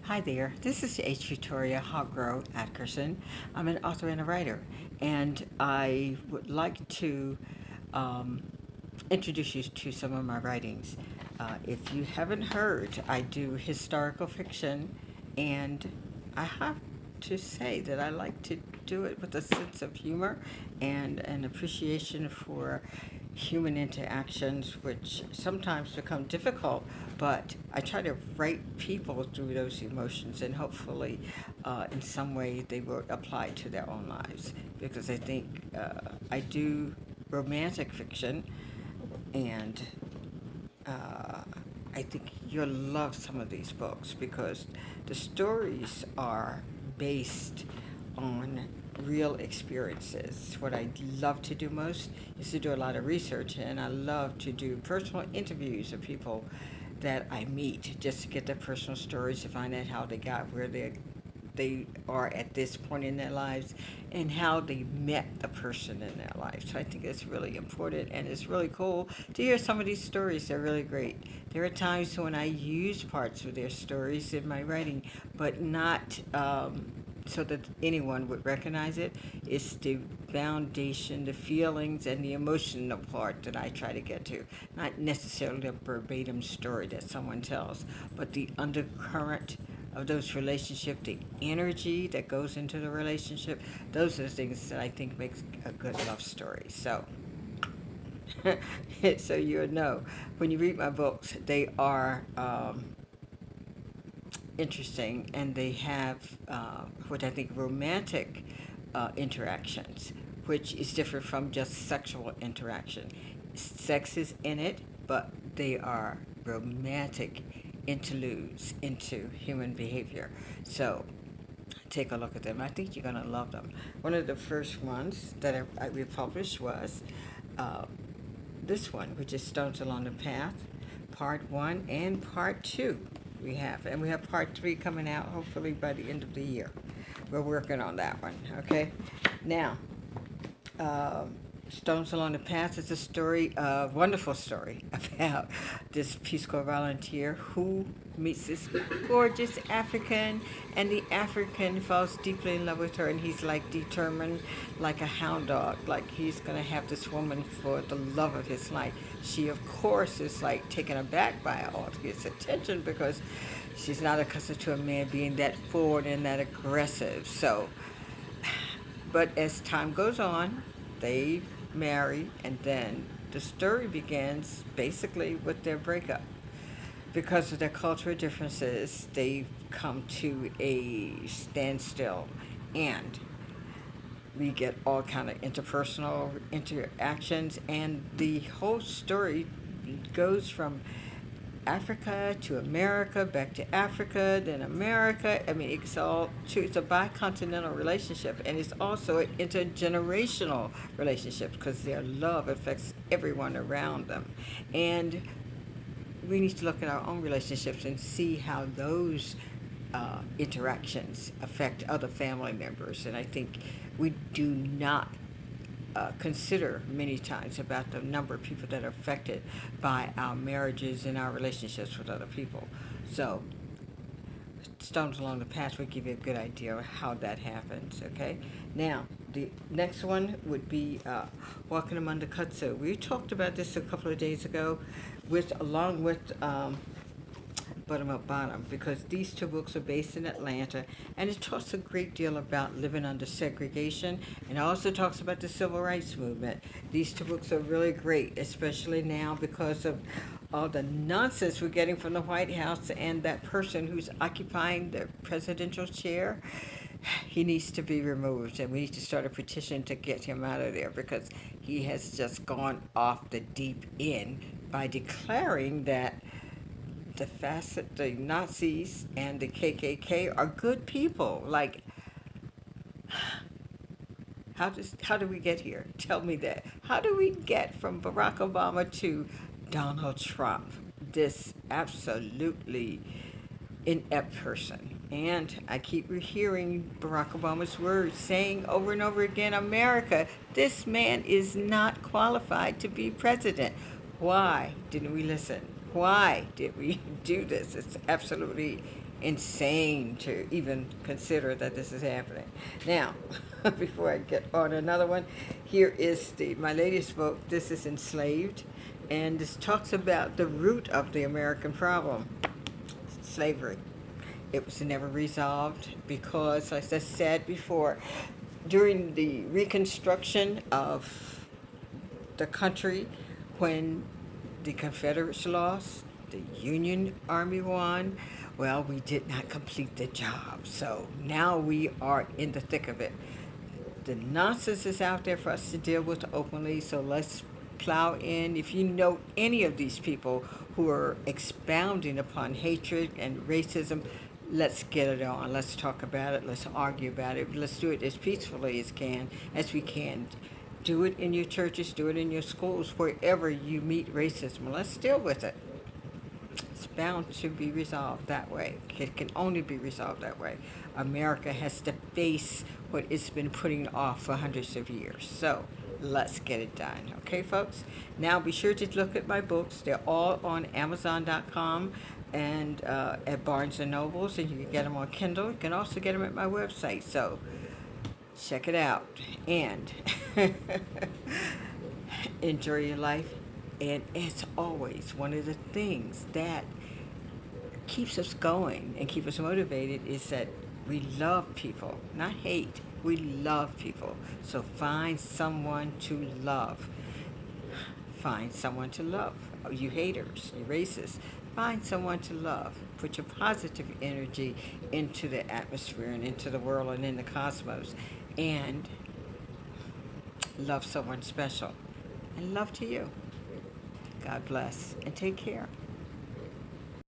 Hi there, this is H. Victoria Hargro Atkerson. I'm an author and a writer, and I would like to um, introduce you to some of my writings. If you haven't heard, I do historical fiction, and I have to say that I like to do it with a sense of humor and an appreciation for human interactions, which sometimes become difficult, but I try to write people through those emotions, and hopefully, in some way, they will apply to their own lives. Because I think I do romantic fiction, and uh, I think you'll love some of these books because the stories are based on real experiences. What I love to do most is to do a lot of research, and I love to do personal interviews of people that I meet just to get their personal stories to find out how they got where they are at this point in their lives and how they met the person in their life. So I think it's really important, and it's really cool to hear some of these stories. They're really great. There are times when I use parts of their stories in my writing, but not so that anyone would recognize it. It's the foundation, the feelings, and the emotional part that I try to get to. Not necessarily a verbatim story that someone tells, but the undercurrent of those relationships, the energy that goes into the relationship. Those are the things that I think makes a good love story. So, so you know, when you read my books, they are interesting, and they have what I think romantic interactions, which is different from just sexual interaction. Sex is in it, but they are romantic interludes into human behavior. So take a look at them. I think you're going to love them. One of the first ones that I republished was uh, this one, which is Stones Along the Path, Part 1 and Part 2. And we have Part 3 coming out hopefully by the end of the year. We're working on that one, okay? Now, Stones Along the Path is a story, a wonderful story about this Peace Corps volunteer who meets this gorgeous African, and the African falls deeply in love with her, and he's like determined, like a hound dog, like he's gonna have this woman for the love of his life. She, of course, is like taken aback by all his attention because she's not accustomed to a man being that forward and that aggressive. So, but as time goes on, they marry, and then the story begins basically with their breakup. Because of their cultural differences, they come to a standstill, and we get all kind of interpersonal interactions, and the whole story goes from Africa to America, back to Africa, then America. I mean, it's a bicontinental relationship, and it's also an intergenerational relationship because their love affects everyone around them. And we need to look at our own relationships and see how those interactions affect other family members. And I think we do not consider many times about the number of people that are affected by our marriages and our relationships with other people. So, Stones Along the Path would give you a good idea of how that happens, okay? Now, the next one would be Walking Among the Kudzu. We talked about this a couple of days ago, along with Bottom Up Bottom, because these two books are based in Atlanta, and it talks a great deal about living under segregation, and it also talks about the civil rights movement. These two books are really great, especially now because of all the nonsense we're getting from the White House, and that person who's occupying the presidential chair. He needs to be removed, and we need to start a petition to get him out of there because he has just gone off the deep end by declaring that the Nazis and the KKK are good people. Like, how do we get here? Tell me that. How do we get from Barack Obama to Donald Trump? This absolutely inept person. And I keep hearing Barack Obama's words saying over and over again, America, this man is not qualified to be president. Why didn't we listen? Why did we do this? It's absolutely insane to even consider that this is happening. Now, before I get on another one, here is my latest book. This is Enslaved, and this talks about the root of the American problem, slavery. It was never resolved because, as I said before, during the Reconstruction of the country, when the Confederates lost, the Union Army won, well, we did not complete the job. So now we are in the thick of it. The nonsense is out there for us to deal with openly, so let's plow in. If you know any of these people who are expounding upon hatred and racism, let's get it on. Let's talk about it. Let's argue about it. Let's do it as peacefully as we can. Do it in your churches. Do it in your schools. Wherever you meet racism, let's deal with it. It's bound to be resolved that way. It can only be resolved that way. America has to face what it's been putting off for hundreds of years. So let's get it done. Okay, folks? Now be sure to look at my books. They're all on Amazon.com and at Barnes & Nobles, and you can get them on Kindle. You can also get them at my website. So check it out. And enjoy your life. And as always, one of the things that keeps us going and keep us motivated is that we love people, not hate. We love people. So find someone to love. Find someone to love. Oh, you haters, you racists, find someone to love. Put your positive energy into the atmosphere and into the world and in the cosmos. And love someone special. And love to you. God bless and take care.